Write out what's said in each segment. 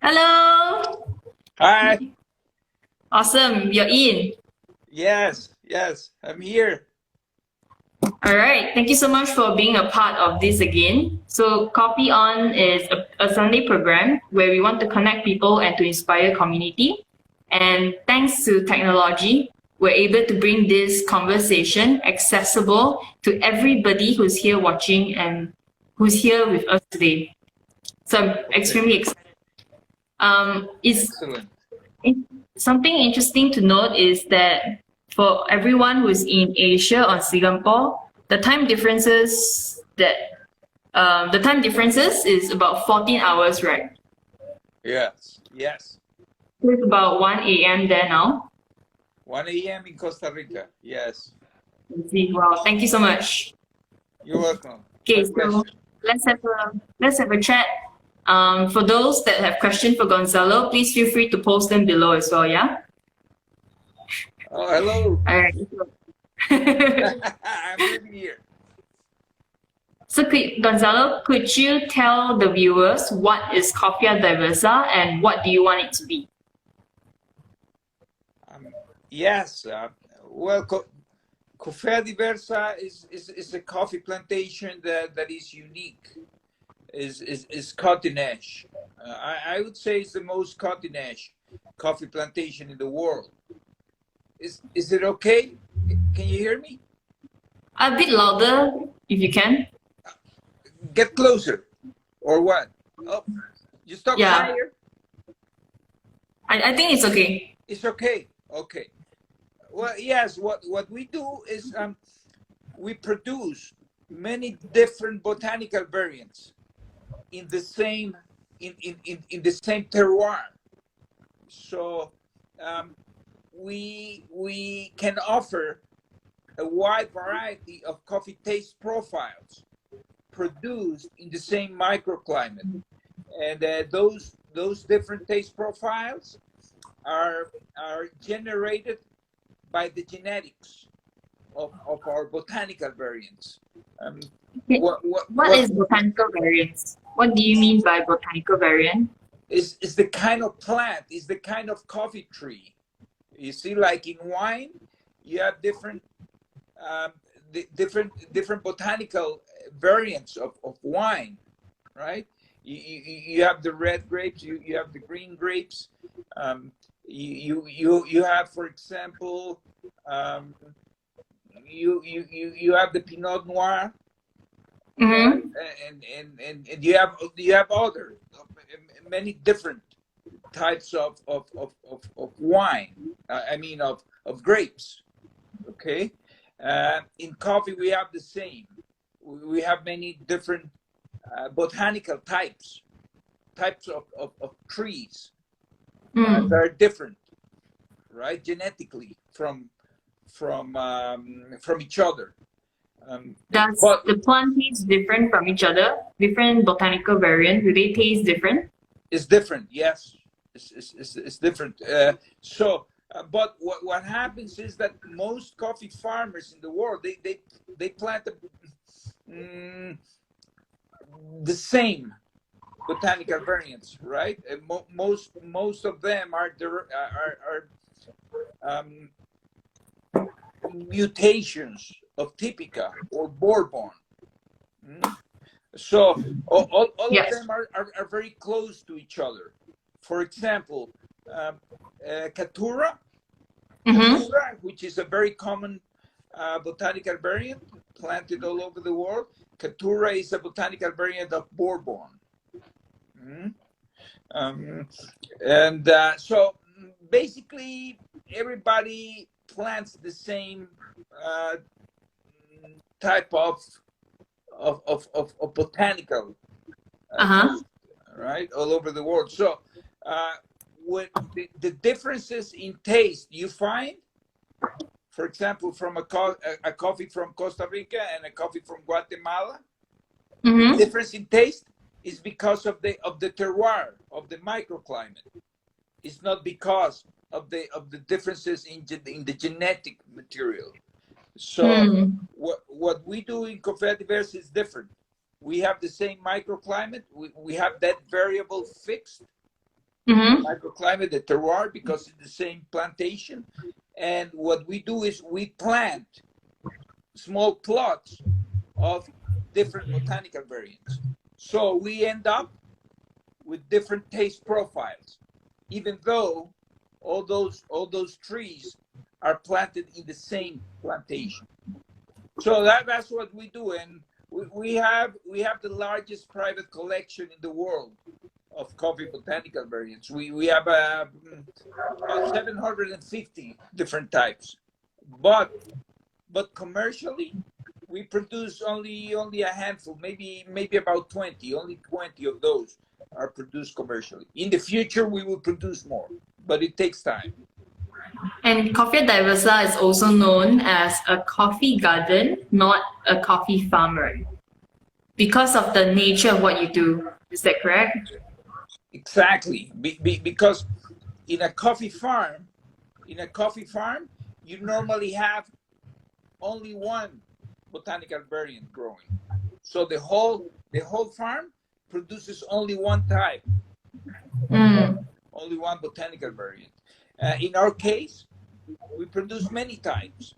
Hello. Hi. Awesome. You're in. Yes, I'm here. All right. Thank you so much for being a part of this again. So, Copy On is a Sunday program where we want to connect people and to inspire community. And thanks to technology, we're able to bring this conversation accessible to everybody who's here watching and who's here with us today. So, I'm Okay, extremely excited. It's excellent. Something interesting to note is that for everyone who's in Asia or Singapore, the time differences is about 14 hours, right? Yes. So it's about 1 a.m. there now. 1 a.m. in Costa Rica. Yes. I see. Wow, thank you so much. You're welcome. My Okay, so pleasure. let's have a chat. For those that have questions for Gonzalo, please feel free to post them below as well. Yeah. Oh, hello. All right. I'm living here. So, Gonzalo, could you tell the viewers what is Coffea Diversa and what do you want it to be? Yes. Well, Coffea Diversa is a coffee plantation that is unique. Is cutting edge. I would say it's the most cutting edge coffee plantation in the world. Is it okay? Can you hear me? A bit louder, if you can. Get closer, or what? Oh, you talk Yeah, higher. I think it's okay. It's okay. Okay. Well, yes. What we do is we produce many different botanical variants in the same in the same terroir. So we can offer a wide variety of coffee taste profiles produced in the same microclimate, and those different taste profiles are generated by the genetics of our botanical variants. What is botanical variants? What do you mean by botanical variant? Is the kind of plant, is the kind of coffee tree. You see, like in wine, you have different different botanical variants of wine, right? You have the red grapes, you have the green grapes, you have, for example, you have the Pinot Noir, right? And you have other many different types of wine. I mean of grapes. Okay. In coffee, we have the same. We have many different botanical types of trees that are different, right? Genetically from each other. Does But the plant taste different from each other? Different botanical variant, do they taste different? it's different. Yes, it's different. But what happens is that most coffee farmers in the world they plant the same botanical variants, right? And most of them are mutations of Typica or Bourbon. So all of Yes. them are very close to each other. For example, Caturra, which is a very common botanical variant planted all over the world. Caturra is a botanical variant of Bourbon. So basically, everybody plants the same type of botanical right, all over the world. So what the differences in taste you find, for example, from a coffee from Costa Rica and a coffee from Guatemala, the difference in taste is because of the terroir, of the microclimate. It's not because of the differences in the genetic material. So what we do in Coffea Diversa is different. We have the same microclimate. We have that variable fixed, Mm-hmm. microclimate, the terroir, because it's the same plantation. And what we do is we plant small plots of different botanical variants. So we end up with different taste profiles, even though all those trees are planted in the same plantation. So that's what we do, and we have the largest private collection in the world of coffee botanical variants. We have about 750 different types, but commercially we produce only a handful, maybe about 20. Only 20 of those are produced commercially. In the future, we will produce more, but it takes time. And Coffea Diversa is also known as a coffee garden, not a coffee farmer, because of the nature of what you do. Is that correct? Exactly, because in a coffee farm, you normally have only one botanical variant growing. So the whole farm produces only one type, only one botanical variant. In our case, we produce many types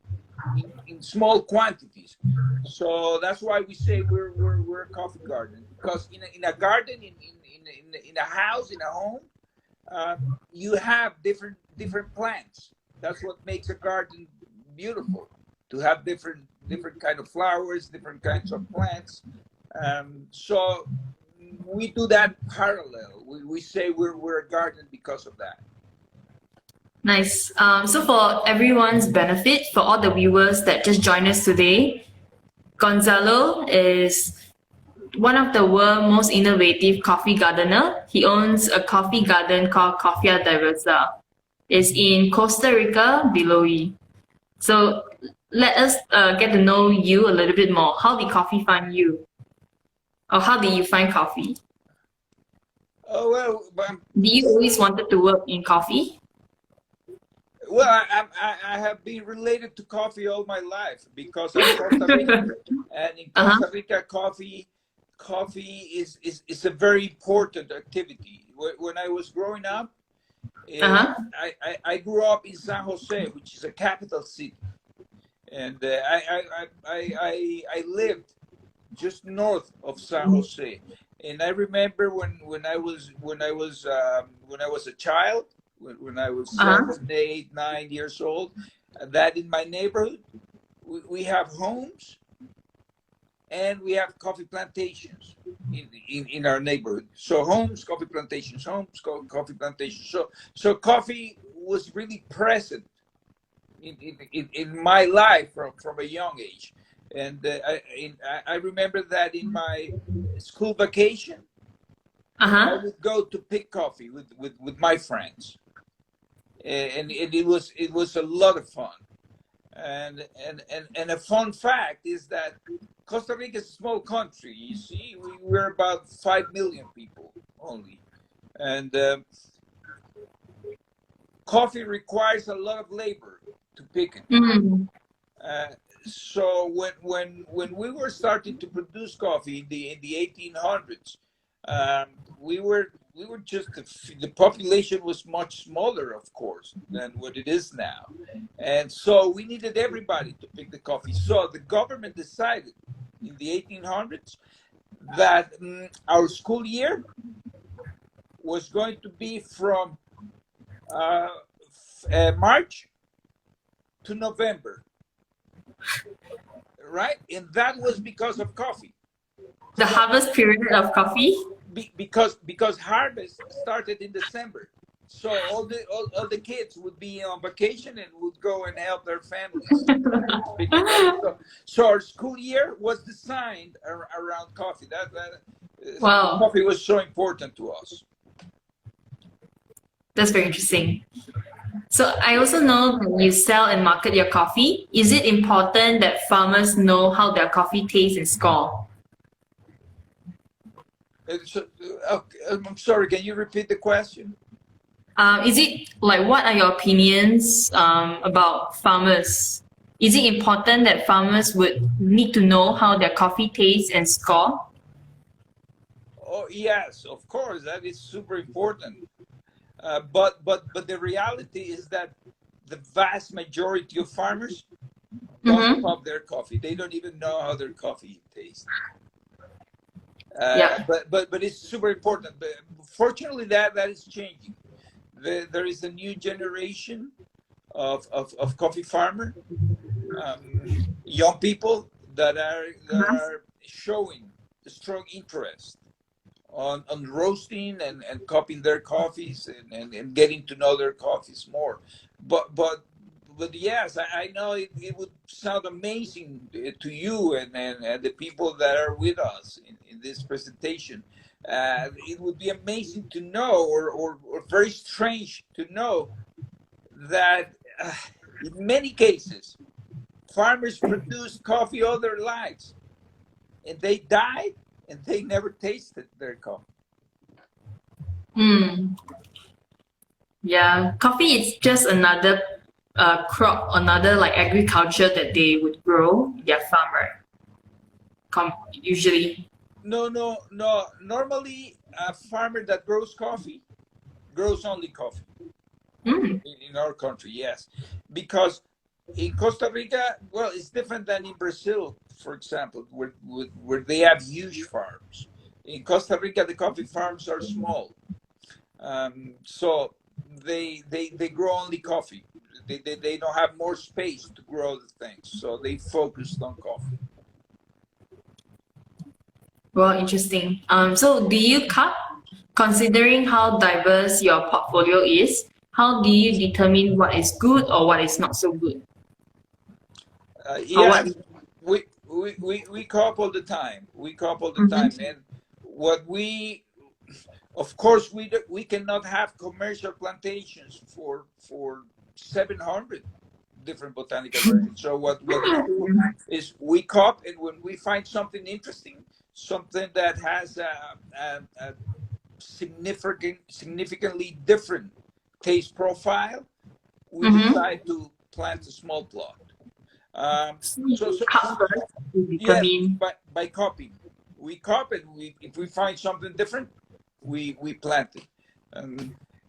in small quantities. So that's why we say we're a coffee garden, because in a garden, in a house, in a home, you have different plants. That's what makes a garden beautiful, to have different kind of flowers, different kinds of plants. So we do that parallel. We say we're a garden because of that. Nice. So for everyone's benefit, for all the viewers that just joined us today, Gonzalo is one of the world's most innovative coffee gardener. He owns a coffee garden called Coffea Diversa. It's in Costa Rica, below you. So let us get to know you a little bit more. How did coffee find you? Or how did you find coffee? Oh well, Did you always wanted to work in coffee? well, I have been related to coffee all my life because I'm Costa Rican, and in Costa Rica, coffee is a very important activity. When I was growing up, I grew up in San Jose, which is a capital city, and I lived just north of San Jose. And I remember when I was a child, when I was 7, 8, 9 years old, that in my neighborhood we have homes and we have coffee plantations in our neighborhood. So homes, coffee plantations, coffee plantations. So coffee was really present in my life from a young age. And I remember that in my school vacation, I would go to pick coffee with my friends, and it was a lot of fun. And a fun fact is that Costa Rica is a small country. You see, we're about 5 million people only, and coffee requires a lot of labor to pick it. So when we were starting to produce coffee in the 1800s, we were just the population was much smaller, of course, than what it is now, and so we needed everybody to pick the coffee. So the government decided in the 1800s that our school year was going to be from March to November. Right, and that was because of coffee. The harvest period of coffee. Because harvest started in December, so all the kids would be on vacation and would go and help their families. So our school year was designed around coffee. Wow. Coffee was so important to us. That's very interesting. So I also know that you sell and market your coffee. Is it important that farmers know how their coffee tastes and score? I'm sorry, can you repeat the question? Is it like, what are your opinions about farmers? Is it important that farmers would need to know how their coffee tastes and score? Oh yes, of course, that is super important. But the reality is that the vast majority of farmers don't pop their coffee. They don't even know how their coffee tastes. Yeah. But it's super important. But fortunately, that is changing. There is a new generation of coffee farmer, young people that are showing a strong interest on roasting and cupping their coffees and getting to know their coffees more. But yes, I know it would sound amazing to you and the people that are with us in this presentation. It would be amazing to know, or very strange to know, that in many cases, farmers produced coffee all their lives, and they died, and they never tasted their coffee. Yeah, coffee is just another crop, another like agriculture that they would grow in their farm, right? Usually. No. Normally, a farmer that grows coffee grows only coffee in our country, yes. Because in Costa Rica, well, it's different than in Brazil, for example, where they have huge farms. In Costa Rica, the coffee farms are small. So they grow only coffee. They don't have more space to grow the things, so they focused on coffee. Well, interesting. So do you cut, considering how diverse your portfolio is, how do you determine what is good or what is not so good? Yes, we cop all the time. We cop all the time, and what we, of course, we cannot have commercial plantations for 700 different botanical variants. So what we do is we cop, and when we find something interesting, something that has a significantly different taste profile, we decide to plant a small plot. Yes, by copying, we copy it. If we find something different, we plant it.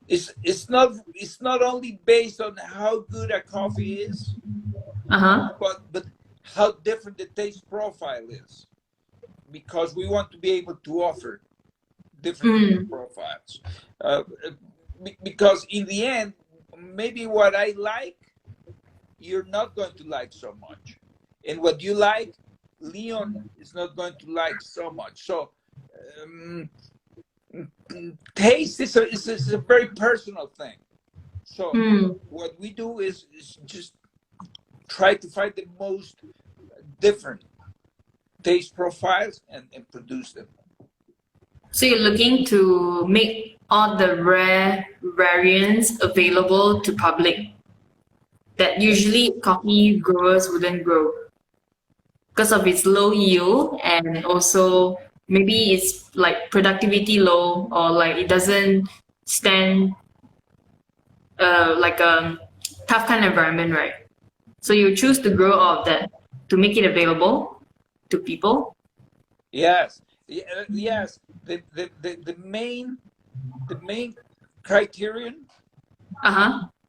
It's not only based on how good a coffee is, but how different the taste profile is, because we want to be able to offer different taste profiles. Because in the end, maybe what I like, you're not going to like so much, and what you like, Leon is not going to like so much. So taste is a very personal thing. So what we do is just try to find the most different taste profiles and produce them. So you're looking to make all the rare variants available to public that usually coffee growers wouldn't grow because of its low yield, and also maybe it's like productivity low, or like it doesn't stand like a tough kind of environment, right? So you choose to grow all of that to make it available to people. Yes. The main criterion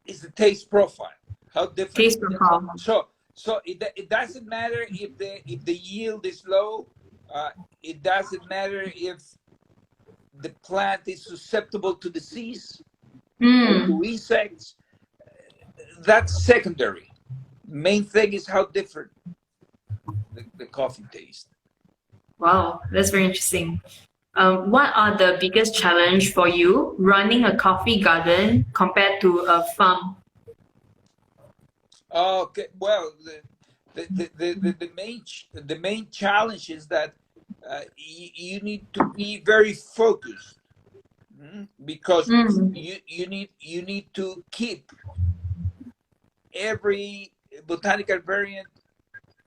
is the taste profile. How different taste profile. So it doesn't matter if the yield is low. It doesn't matter if the plant is susceptible to disease or to insects. That's secondary. Main thing is how different the coffee tastes. Wow, that's very interesting. What are the biggest challenge for you running a coffee garden compared to a farm? Okay, well, the main challenge is that you need to be very focused, because you need to keep every botanical variant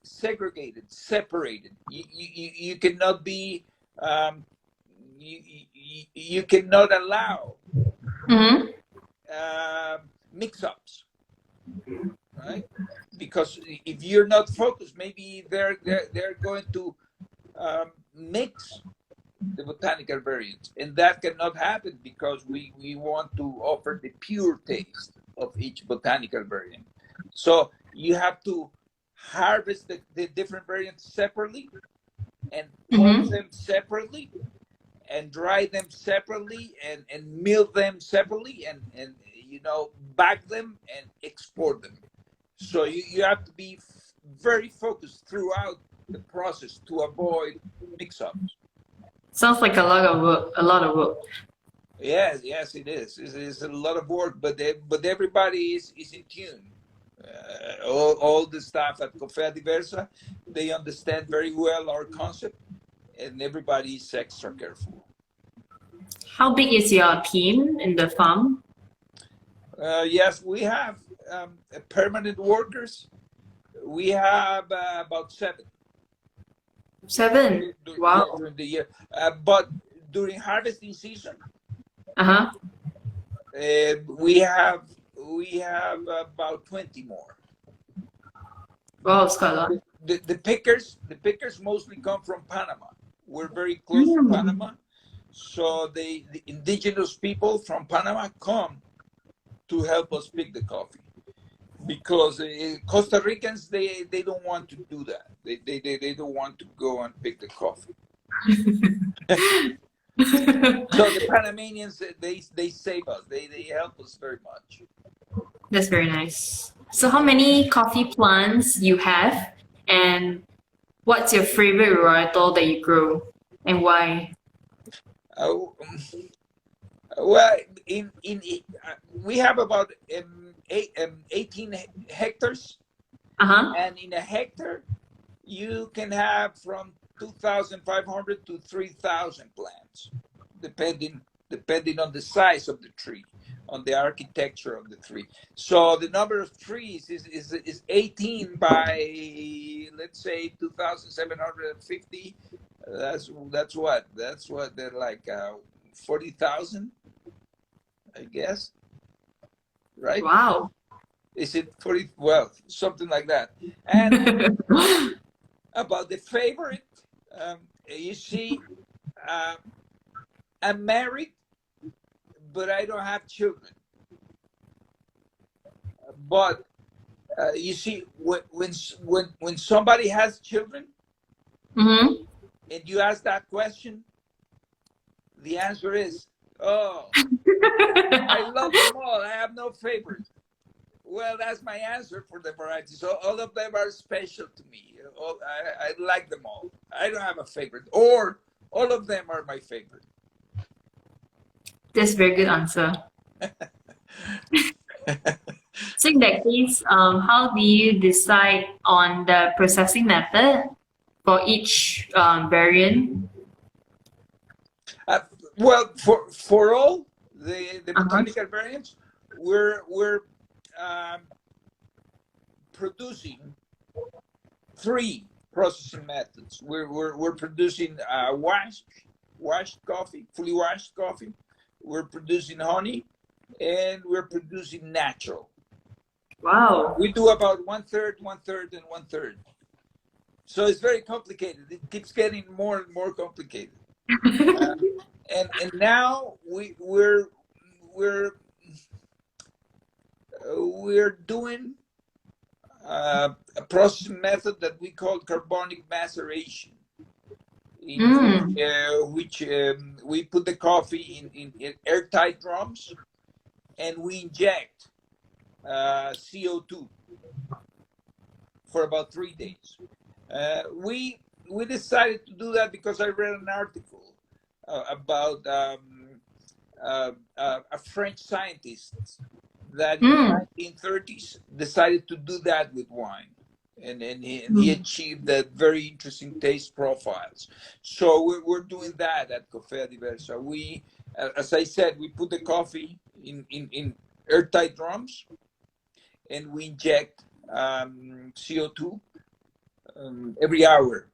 segregated, separated. You cannot be you cannot allow mix-ups, right? Because if you're not focused, maybe they're going to mix the botanical variants. And that cannot happen because we want to offer the pure taste of each botanical variant. So you have to harvest the different variants separately and pulp them separately and dry them separately and mill them separately and bag them and export them. So you have to be very focused throughout the process to avoid mix-ups. Sounds like a lot of work. A lot of work. Yes, it is. It's a lot of work, but everybody is in tune. All the staff at Coffea Diversa, they understand very well our concept, and everybody is extra careful. How big is your team in the farm? Yes, we have permanent workers. We have about 7. 7. Wow. Yeah, during the year, but during harvesting season, we have about 20 more. Wow, it's quite a lot. The pickers mostly come from Panama. We're very close to Panama, so the indigenous people from Panama come to help us pick the coffee, because Costa Ricans they don't want to do that. They don't want to go and pick the coffee. So the Panamanians they save us. They help us very much. That's very nice. So how many coffee plants you have, and what's your favorite varietal that you grow, and why? Well, we have about 18 hectares, and in a hectare you can have from 2,500 to 3,000 plants, depending on the size of the tree, on the architecture of the tree. So the number of trees is 18 by, let's say, 2,750. That's what they're like 40,000, I guess, right? Wow. Is it 40? Well, something like that. And about the favorite, you see, I'm married, but I don't have children. But you see, when somebody has children, and you ask that question, the answer is, oh, I love them all. I have no favorite. Well, that's my answer for the variety. So all of them are special to me. I like them all. I don't have a favorite, or all of them are my favorite. That's a very good answer. So in that case, how do you decide on the processing method for each variant? Well, for all the botanical variants, we're producing 3 processing methods. We're producing washed coffee, fully washed coffee. We're producing honey, and we're producing natural. Wow. We do about 1/3, 1/3, and 1/3. So it's very complicated. It keeps getting more and more complicated. And now we're doing a processing method that we call carbonic maceration, which we put the coffee in airtight drums, and we inject CO2 for about 3 days. We decided to do that because I read an article about a French scientist that in the 1930s decided to do that with wine, and he achieved that very interesting taste profiles. So we're doing that at Coffea Diversa. We, as I said, we put the coffee in airtight drums, and we inject CO2 every hour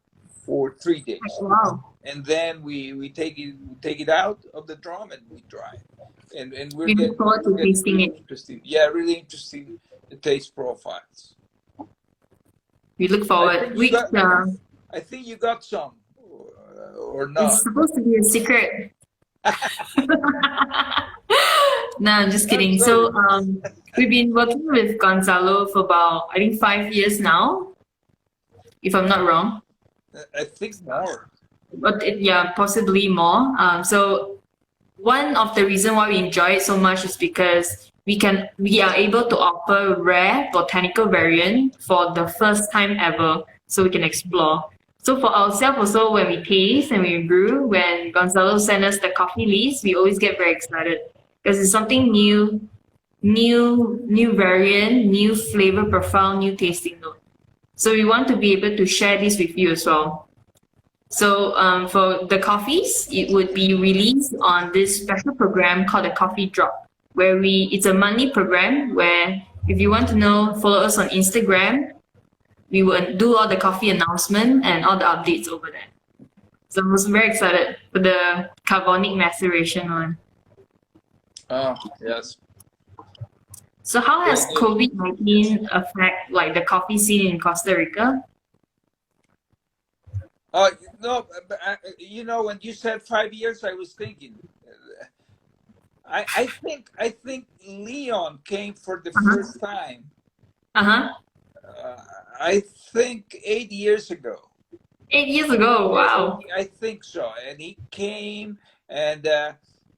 for 3 days. Wow. And then we take it out of the drum and we dry it. And we're We look forward to tasting it. Interesting. Yeah, really interesting taste profiles. We look forward. I think you got some or It's not? supposed to be a secret. No, I'm just I'm kidding. sorry. So, we've been working with Gonzalo for about, I think, 5 years now, if I'm not wrong. I think more. But yeah, possibly more. So one of the reason why we enjoy it so much is because we are able to offer rare botanical variant for the first time ever, so we can explore. So for ourselves also, when we taste and we brew, when Gonzalo send us the coffee list, we always get very excited because it's something new, new variant, new flavor profile, new tasting note. So we want to be able to share this with you as well. So for the coffees, it would be released on this special program called the Coffee Drop, where it's a monthly program where if you want to know, follow us on Instagram. We will do all the coffee announcement and all the updates over there. So I was very excited for the Carbonic Maceration one. Oh, yes. So how has Very good. COVID-19 affect like the coffee scene in Costa Rica? No, but when you said 5 years, I was thinking. I think Leon came for the first time. Uh-huh. I think 8 years ago. 8 years ago, wow. I think so, and he came, and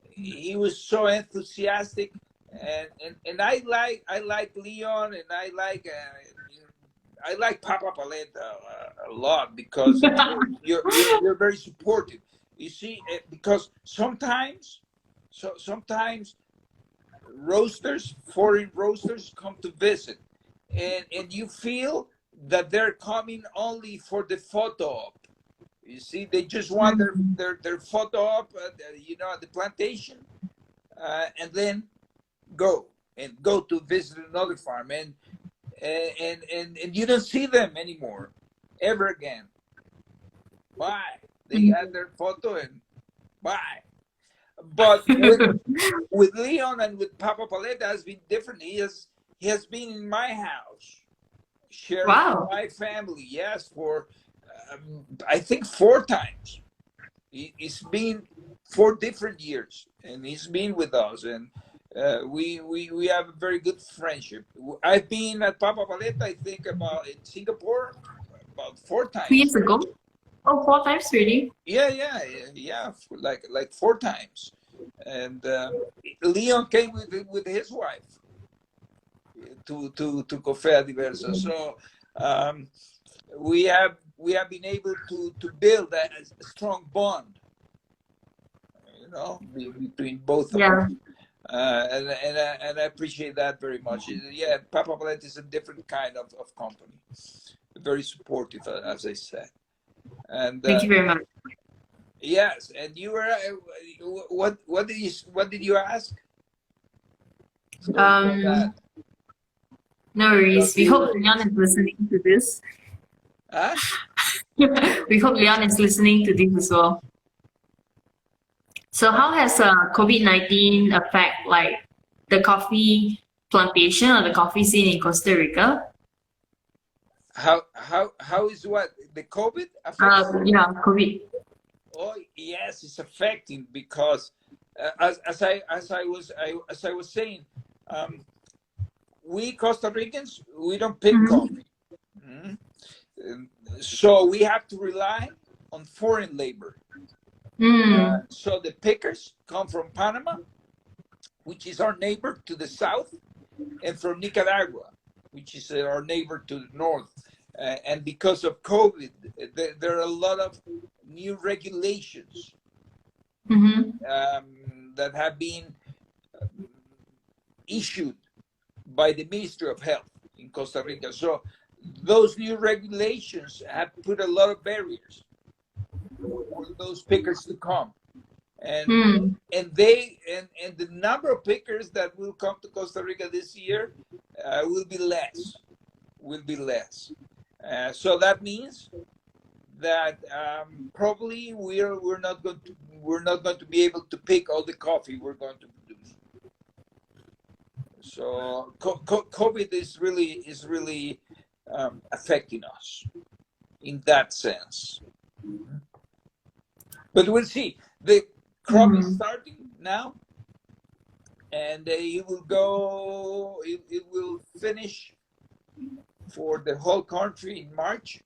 he was so enthusiastic, and I like Leon, and I like Papa Paleta a lot because you're very supportive. You see, because sometimes roasters, foreign roasters, come to visit, and you feel that they're coming only for the photo op. You see, they just want their photo op, at the plantation, and then go to visit another farm, and you don't see them anymore ever again. Bye. They had their photo and bye. But with Leon and with Papa Paleta has been different. He has been in my house, sharing Wow. my family. Yes, for I think 4 times. It's been 4 different years, and he's been with us, and we have a very good friendship. I've been at Papa Paleta, I think, about in Singapore about 4 times. 2 years ago? Oh, 4 times really? Yeah, like 4 times. And Leon came with his wife to Coffea Diversa. So we have been able to build a strong bond, between both of us. And I appreciate that very much. Yeah, Papa Paleta is a different kind of company, very supportive, as I said. And Thank you very much. yes, and you were what did you ask? No worries. We hope Leon is listening to this. Huh? We hope Leon is listening to this as well. So how has COVID-19 affect like the coffee plantation or the coffee scene in Costa Rica? How is what the COVID affecting? Yeah, COVID. Oh yes, it's affecting because as I was saying, we Costa Ricans, we don't pick coffee, so we have to rely on foreign labor. So the pickers come from Panama, which is our neighbor to the south, and from Nicaragua, which is our neighbor to the north. And because of COVID, there are a lot of new regulations that have been issued by the Ministry of Health in Costa Rica. So those new regulations have put a lot of barriers for those pickers to come. And the number of pickers that will come to Costa Rica this year will be less. So that means that probably we're not going to be able to pick all the coffee we're going to produce. So COVID is really affecting us in that sense. but we'll see. The crop is starting now, and it will go. It will finish for the whole country in March.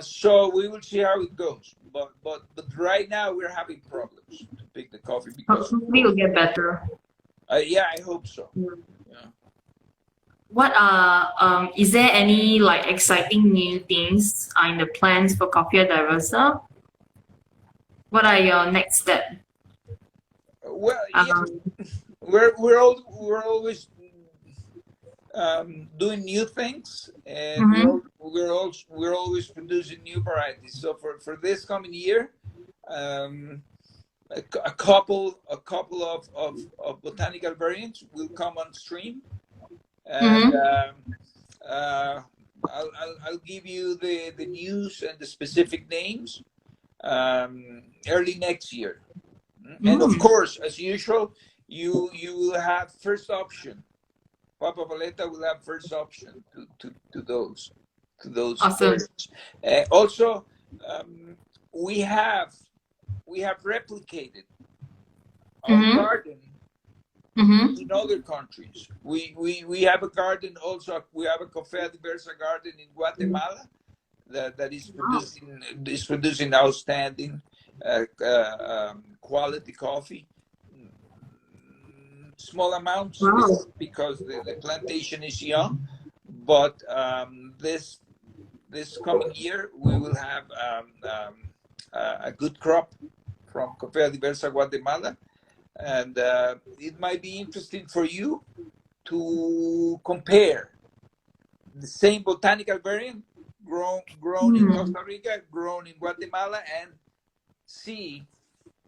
So we will see how it goes. But right now we're having problems to pick the coffee because hopefully it'll get better. Yeah, I hope so. Yeah. What are is there any like exciting new things in the plans for Coffea Diversa? What are your next steps? Well, yeah, we're always doing new things, and we're always producing new varieties. So for this coming year, a couple of botanical variants will come on stream, and I'll give you the news and the specific names early next year. And of course, as usual, you will have first option. Papa Valeta will have first option to those Awesome. also, we have replicated our garden in other countries. We have a garden also. We have a Coffea Diversa garden in Guatemala that is producing outstanding quality coffee. Small amounts because the plantation is young, but this coming year we will have a good crop from Coffea Diversa Guatemala, and it might be interesting for you to compare the same botanical variant grown in Costa Rica, grown in Guatemala, and see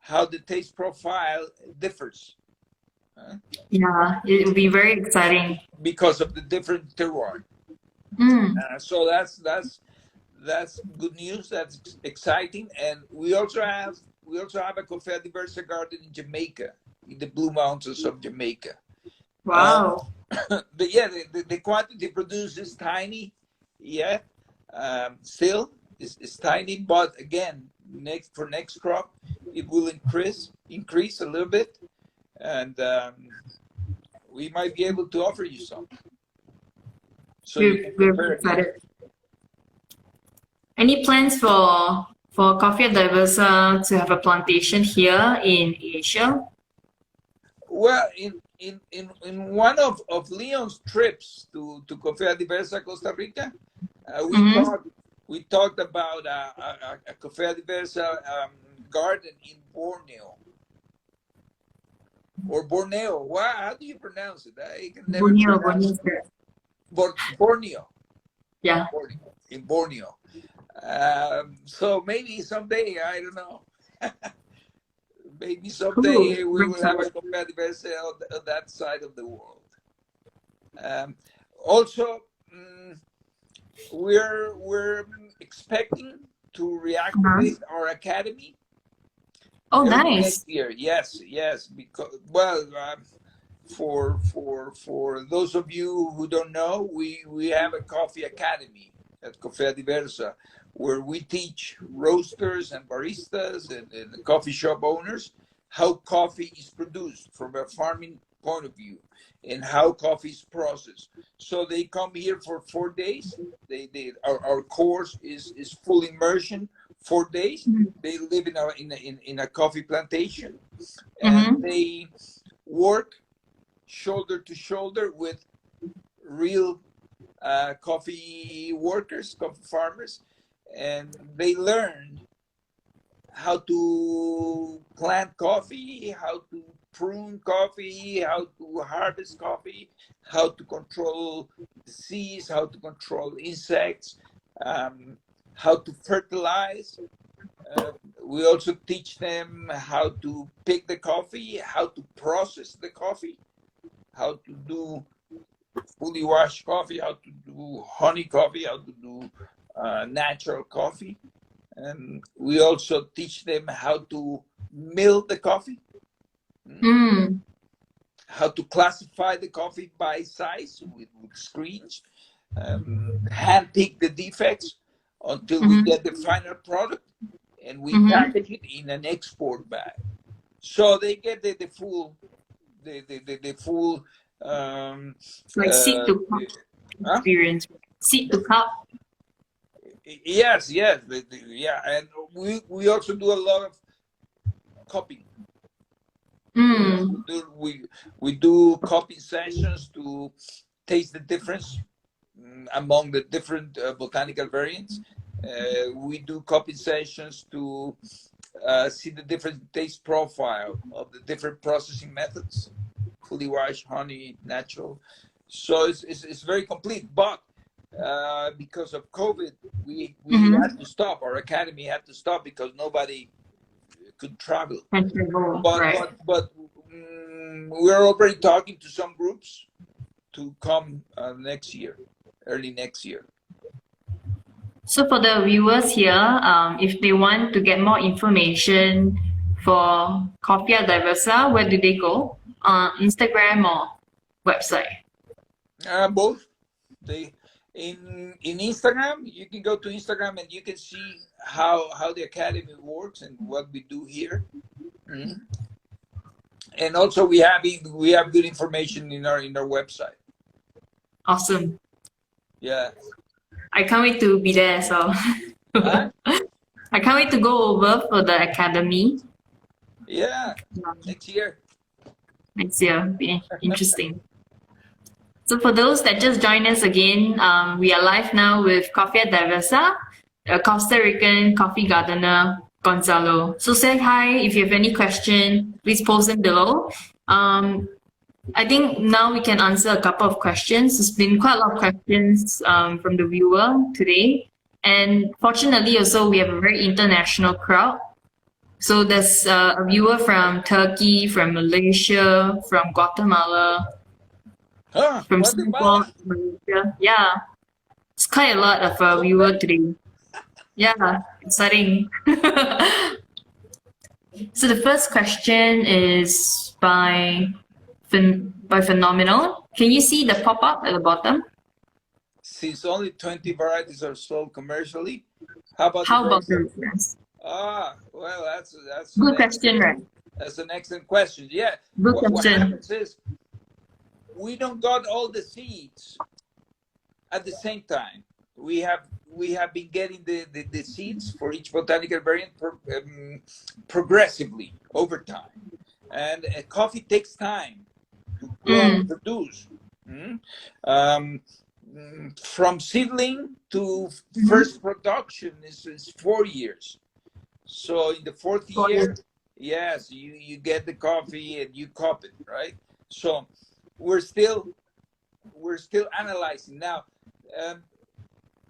how the taste profile differs. Yeah, it will be very exciting Because of the different terroir. So that's good news. That's exciting, and we also have a Coffea Diversa garden in Jamaica, in the Blue Mountains of Jamaica. Wow. But yeah, the quantity produced is tiny. Yeah, still is tiny, but again, next crop it will increase a little bit, and we might be able to offer you some. So we're excited. Any plans for Coffea Diversa to have a plantation here in Asia? Well, in one of Leon's trips to Coffea Diversa Costa Rica, we talked about a Coffea Diversa garden in Borneo. Or Borneo. Wow, how do you pronounce it? I can never pronounce it. Borneo. Yeah. In Borneo. So maybe someday, I don't know. Maybe someday we will have a Coffea Diversa on that side of the world. Also, we're expecting to reactivate our academy. Oh, nice. Next year, yes, because for those of you who don't know, we have a coffee academy at Coffea Diversa where we teach roasters and baristas and coffee shop owners how coffee is produced from a farming point of view and how coffee is processed. So they come here for 4 days. Our course is full immersion. 4 days. They live in a coffee plantation, and they work shoulder to shoulder with real coffee workers, coffee farmers, and they learn how to plant coffee, how to prune coffee, how to harvest coffee, how to control disease, how to control insects, how to fertilize. We also teach them how to pick the coffee, how to process the coffee, how to do fully washed coffee, how to do honey coffee, how to do natural coffee. And we also teach them how to mill the coffee, how to classify the coffee by size with screens, hand pick the defects until we get the final product, and we package it in an export bag, so they get the full Like seed to cup experience. Seed to cup. Yes, yeah, and we also do a lot of cupping. We do cupping sessions to taste the difference among the different botanical variants. We do cupping sessions to see the different taste profile of the different processing methods, fully washed, honey, natural. So it's very complete. But because of COVID, we had to stop. Our academy had to stop because nobody could travel. But we're already talking to some groups to come next year, early next year. So for the viewers here, if they want to get more information for Coffea Diversa, where do they go? Instagram or website? Both. In Instagram, you can go to Instagram and you can see how the academy works and what we do here. And also we have good information in our website. Awesome. Yeah. I can't wait to be there. So Huh? I can't wait to go over for the academy. Yeah. Next year. Next year, be interesting. So for those that just joined us again, we are live now with Coffea Diversa, a Costa Rican coffee gardener, Gonzalo. So say hi if you have any question, please post them below. I think now we can answer a couple of questions. There's been quite a lot of questions from the viewer today. And fortunately also we have a very international crowd. So there's a viewer from Turkey, from Malaysia, from Guatemala, from Singapore, Malaysia. Yeah, it's quite a lot of viewer today. Yeah, exciting. So the first question is by Phenomenal. Can you see the pop-up at the bottom? Since only 20 varieties are sold commercially, how about the rest? Well, that's good question, right? That's an excellent question. Yeah. Good question. What happens is we don't got all the seeds at the same time. We have been getting the seeds for each botanical variant progressively over time, and coffee takes time to grow and produce. From seedling to first production is 4 years. So in the fourth year, yes, you get the coffee and you cup it, right? So we're still analyzing now.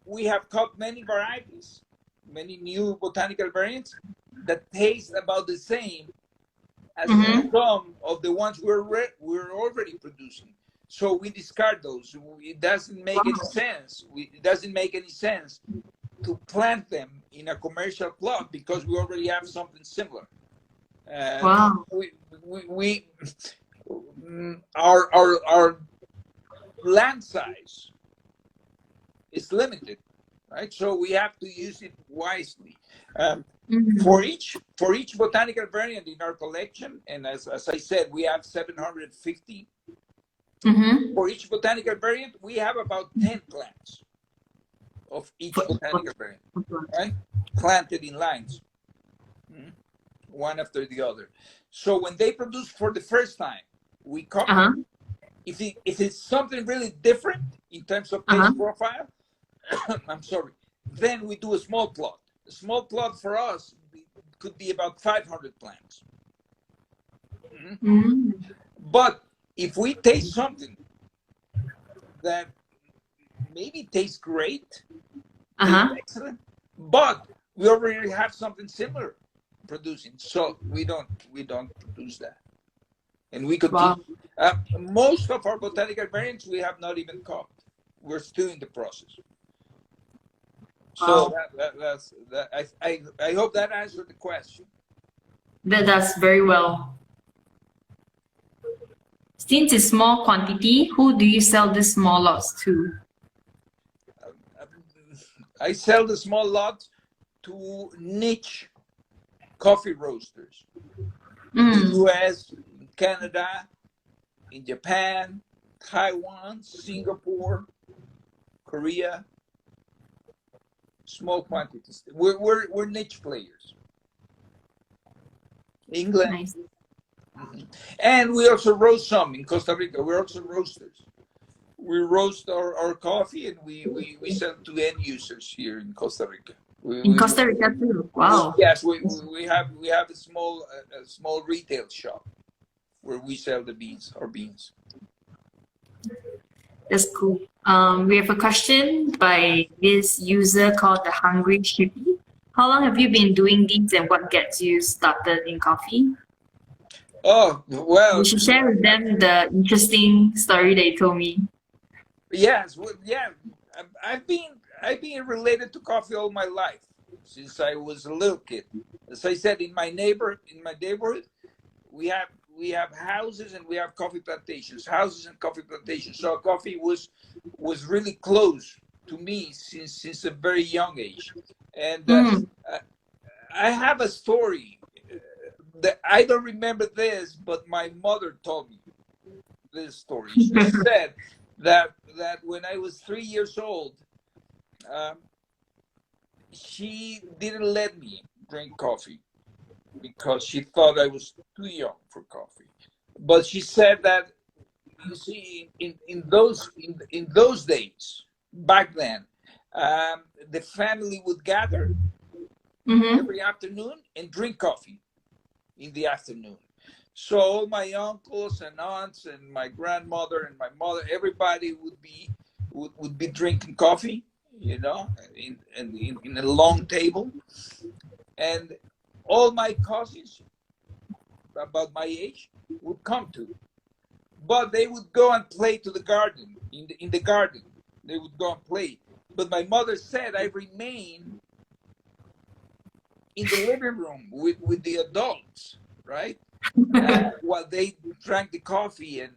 We have cupped many varieties, many new botanical variants that taste about the same as some of the ones we're already producing. So we discard those. It doesn't make any sense. It doesn't make any sense to plant them in a commercial plot because we already have something similar. Our land size is limited, right? So we have to use it wisely. For each botanical variant in our collection, and as I said, we have 750. For each botanical variant, we have about 10 plants of each botanical variant, right? Planted in lines, one after the other. So when they produce for the first time, we come. If it's something really different in terms of taste profile, I'm sorry, then we do a small plot. A small plot for us could be about 500 plants. But if we taste something that maybe tastes great, excellent, but we already have something similar producing, so we don't produce that, and we continue. Most of our botanical variants we have not even cupped. We're still in the process. So that's that. I hope that answered the question. That's very well. Since it's small quantity, who do you sell the small lots to? I sell the small lots to niche coffee roasters in the US, in Canada, in Japan, Taiwan, Singapore, Korea, small quantities. We're niche players. England. Nice. And we also roast some in Costa Rica. We're also roasters. We roast our coffee and we sell to end users here in Costa Rica. In Costa Rica too. Wow. Yes, we have a small retail shop where we sell the beans, our beans. That's cool. We have a question by this user called the Hungry Shippy. How long have you been doing these and what gets you started in coffee? Oh, well. You should share with them the interesting story they told me. Yes, well, yeah. I've been related to coffee all my life since I was a little kid. As I said, in my neighborhood, we have houses and we have coffee plantations, houses and coffee plantations. So coffee was really close to me since a very young age. And I have a story that I don't remember this, but my mother told me this story. She said that when I was 3 years old, she didn't let me drink coffee because she thought I was too young for coffee. But she said that, you see, in those days, back then, the family would gather every afternoon and drink coffee in the afternoon. So all my uncles and aunts and my grandmother and my mother, everybody would be drinking coffee, you know, in a long table. And all my cousins about my age would come to, but they would go and play to the garden. In the garden, they would go and play. But my mother said I remained in the living room with the adults, right? While they drank the coffee and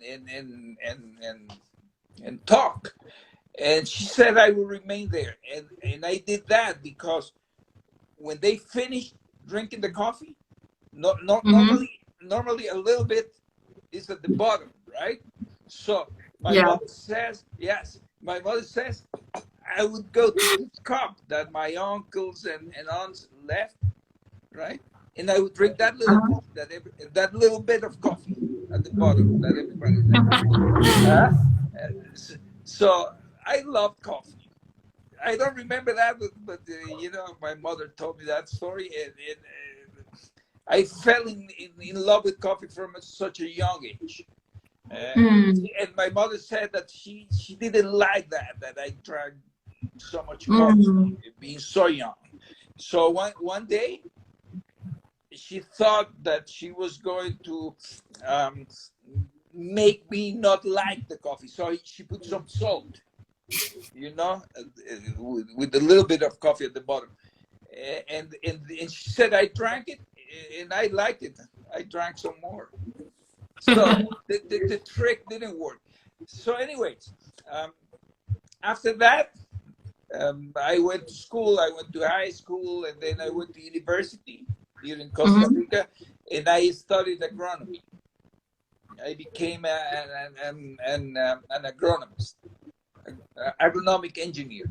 talk. And she said I would remain there. And I did that because when they finished drinking the coffee, normally a little bit is at the bottom, right? So my mother says, yes, my mother says I would go to the cup that my uncles and aunts left, right? And I would drink that little bit, that little bit of coffee at the bottom that everybody left. So I love coffee. I don't remember that, but you know, my mother told me that story, and I fell in love with coffee from such a young age. And my mother said that she didn't like that I drank so much coffee being so young. So one day she thought that she was going to make me not like the coffee. So she put some salt, you know, with a little bit of coffee at the bottom. And she said I drank it and I liked it. I drank some more. So the trick didn't work. So anyways, after that, I went to school. I went to high school, and then I went to university here in Costa Rica, and I studied agronomy. I became an agronomist, agronomic engineer.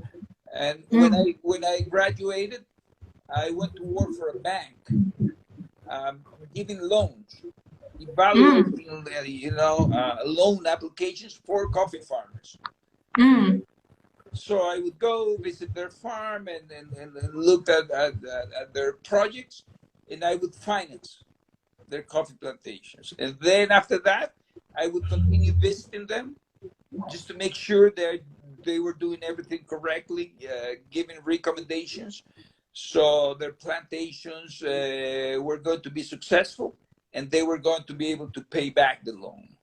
And when I graduated, I went to work for a bank, giving loans, evaluating, loan applications for coffee farmers. So I would go visit their farm and look at their projects, and I would finance their coffee plantations. And then after that, I would continue visiting them just to make sure that they were doing everything correctly, giving recommendations. So their plantations were going to be successful, and they were going to be able to pay back the loan.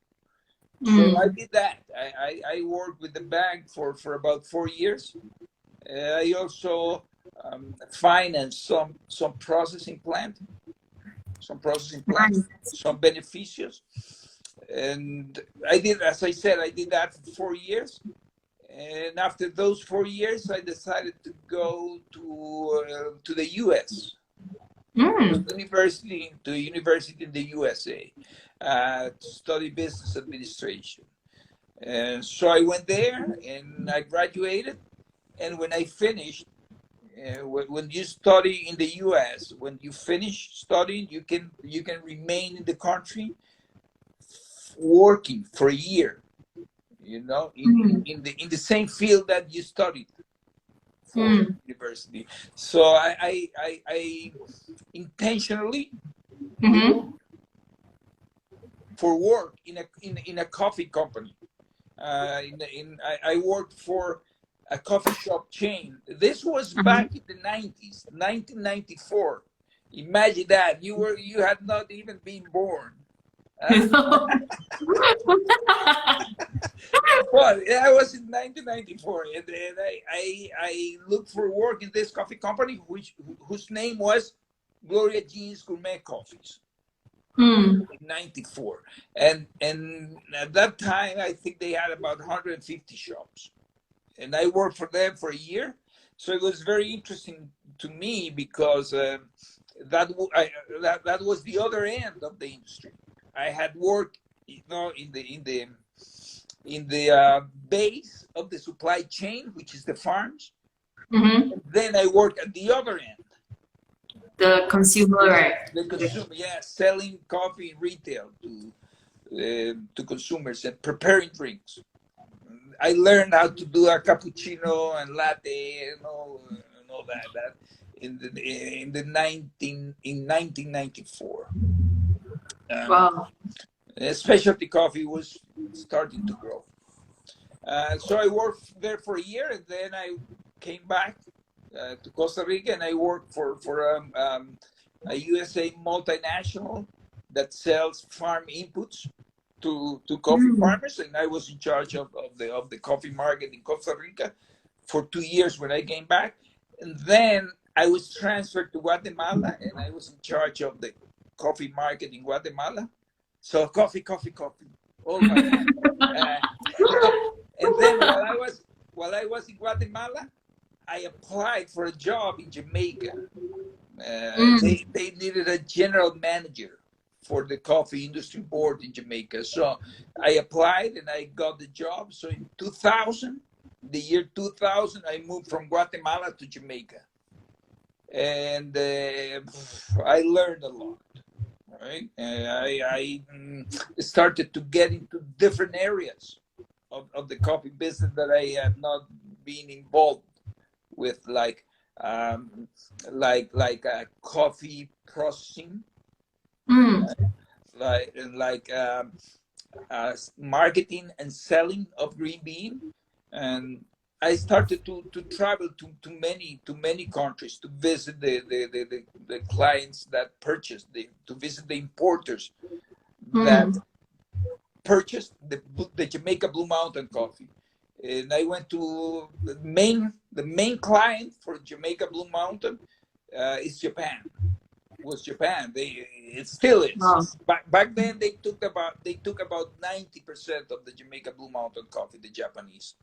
So I did that. I worked with the bank for about 4 years. I also financed some processing plant, some beneficios. And I did, as I said, I did that for 4 years. And after those 4 years, I decided to go to the US. to a university in the USA to study business administration. And so I went there and I graduated. And when I finished, when you study in the US, when you finish studying, you can remain in the country working for a year, you know, in the same field that you studied for university. So I intentionally looked for work in a coffee company. I worked for a coffee shop chain. This was back in the 90s, 1994. Imagine that. You had not even been born. Well, I was in 1994, and I looked for work in this coffee company, whose name was Gloria Jean's Gourmet Coffees. In 94, and at that time I think they had about 150 shops, and I worked for them for a year. So it was very interesting to me because that was the other end of the industry. I had worked, you know, in the base of the supply chain, which is the farms. And then I worked at the other end. The consumer, right? The consumer, yeah, selling coffee in retail to consumers and preparing drinks. I learned how to do a cappuccino and latte and all that in 1994. Wow. Specialty coffee was starting to grow. So I worked there for a year, and then I came back to Costa Rica, and I worked for a USA multinational that sells farm inputs to coffee farmers, and I was in charge of the coffee market in Costa Rica for 2 years when I came back. And then I was transferred to Guatemala, and I was in charge of the coffee market in Guatemala. So coffee. Oh my God. And then while I was in Guatemala, I applied for a job in Jamaica. They needed a general manager for the coffee industry board in Jamaica. So I applied and I got the job. So in 2000, the year 2000, I moved from Guatemala to Jamaica. And I learned a lot. Right? I started to get into different areas of the coffee business that I had not been involved with, like coffee processing, like marketing and selling of green bean. And I started to travel to many countries to visit the clients that purchased, to visit the importers that purchased the Jamaica Blue Mountain coffee. And I went to the main client for Jamaica Blue Mountain is Japan. Was Japan. It still is. Wow. Back then they took about 90% of the Jamaica Blue Mountain coffee, the Japanese.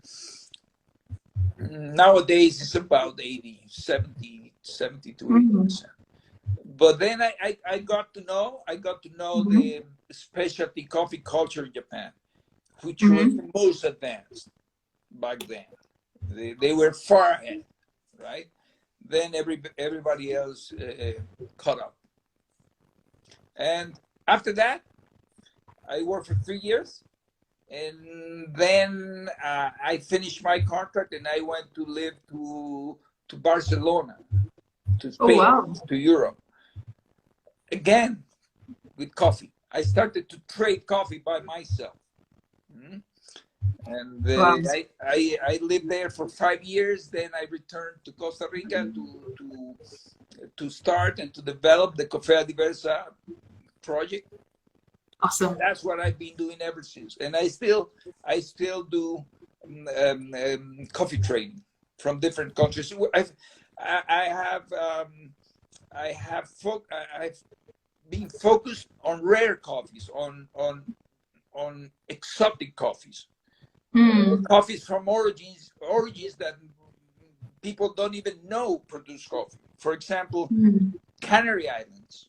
Nowadays it's about 70 to 80%. But then I got to know the specialty coffee culture in Japan, which was the most advanced back then. They were far ahead, right? Then everybody else caught up. And after that, I worked for 3 years. And then I finished my contract and I went to live to Barcelona, to Spain, to Europe. Again, with coffee. I started to trade coffee by myself. And I lived there for 5 years. Then I returned to Costa Rica to start and to develop the Coffea Diversa project. Awesome. That's what I've been doing ever since, and I still do coffee trading from different countries. I've been focused on rare coffees, on exotic coffees, coffees from origins that people don't even know produce coffee. For example, Canary Islands.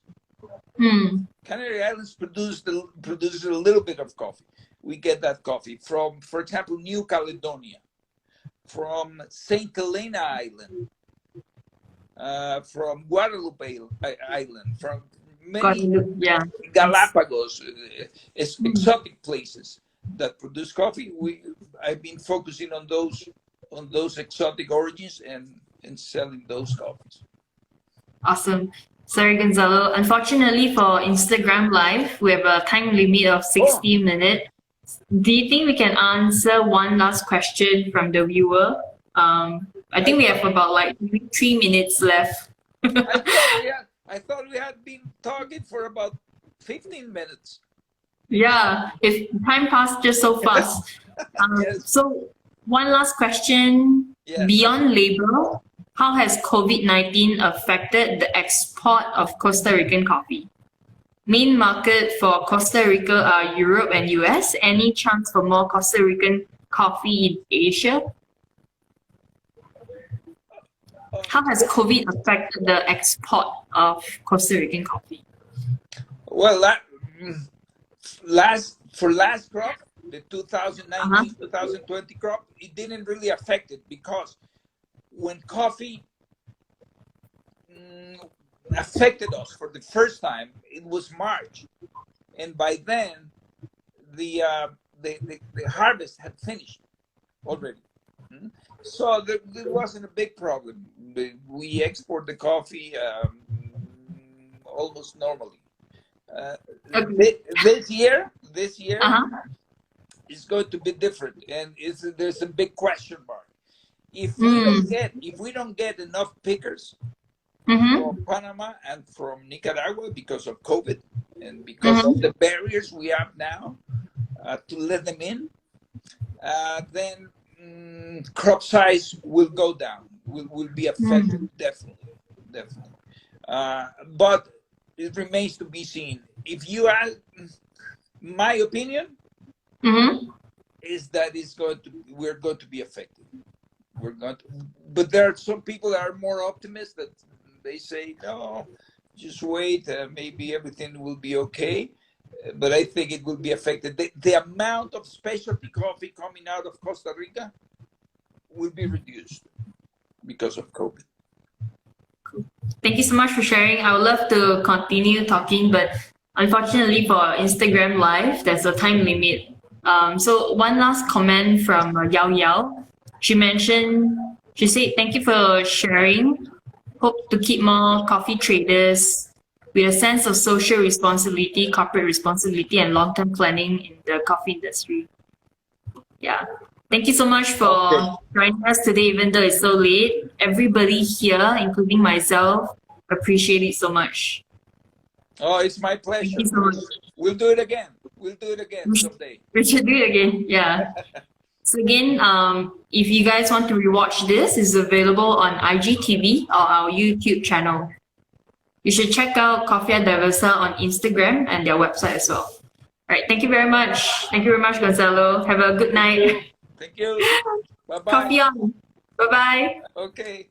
Canary Islands produces a little bit of coffee. We get that coffee from, for example, New Caledonia, from Saint Helena Island, from Guadalupe Island, from many Galapagos, exotic places that produce coffee. I've been focusing on those exotic origins and selling those coffees. Awesome. Sorry, Gonzalo. Unfortunately, for Instagram Live, we have a time limit of 60 minutes. Do you think we can answer one last question from the viewer? I think we have about like 3 minutes left. I thought we had been talking for about 15 minutes. Yeah, if time passed just so fast. Yes. So one last question. Yes. Beyond labor, how has COVID-19 affected the export of Costa Rican coffee? Main market for Costa Rica are Europe and US. Any chance for more Costa Rican coffee in Asia? How has COVID affected the export of Costa Rican coffee? Well, last crop, the 2019-2020 crop, it didn't really affect it, because when coffee affected us for the first time, it was March, and by then the harvest had finished already. So there wasn't a big problem. We export the coffee almost normally. This year is going to be different, and there's a big question mark. If we don't get enough pickers from Panama and from Nicaragua because of COVID and because of the barriers we have now to let them in, then crop size will go down, will be affected, definitely. But it remains to be seen. If you ask, my opinion is that we're going to be affected. But there are some people that are more optimistic. That they say, no, just wait, maybe everything will be okay. But I think it will be affected. The amount of specialty coffee coming out of Costa Rica will be reduced because of COVID. Thank you so much for sharing. I would love to continue talking, but unfortunately for Instagram Live, there's a time limit. So one last comment from Yao Yao. She said, thank you for sharing. Hope to keep more coffee traders with a sense of social responsibility, corporate responsibility, and long-term planning in the coffee industry. Yeah. Thank you so much for joining us today, even though it's so late. Everybody here, including myself, appreciate it so much. Oh, it's my pleasure. Thank you so much. We'll do it again. Someday. We should do it again, yeah. So again, if you guys want to rewatch this, it's available on IGTV or our YouTube channel. You should check out Coffea Diversa on Instagram and their website as well. All right, thank you very much. Thank you very much, Gonzalo. Have a good night. Thank you. Bye-bye. Coffee on. Bye-bye. Okay.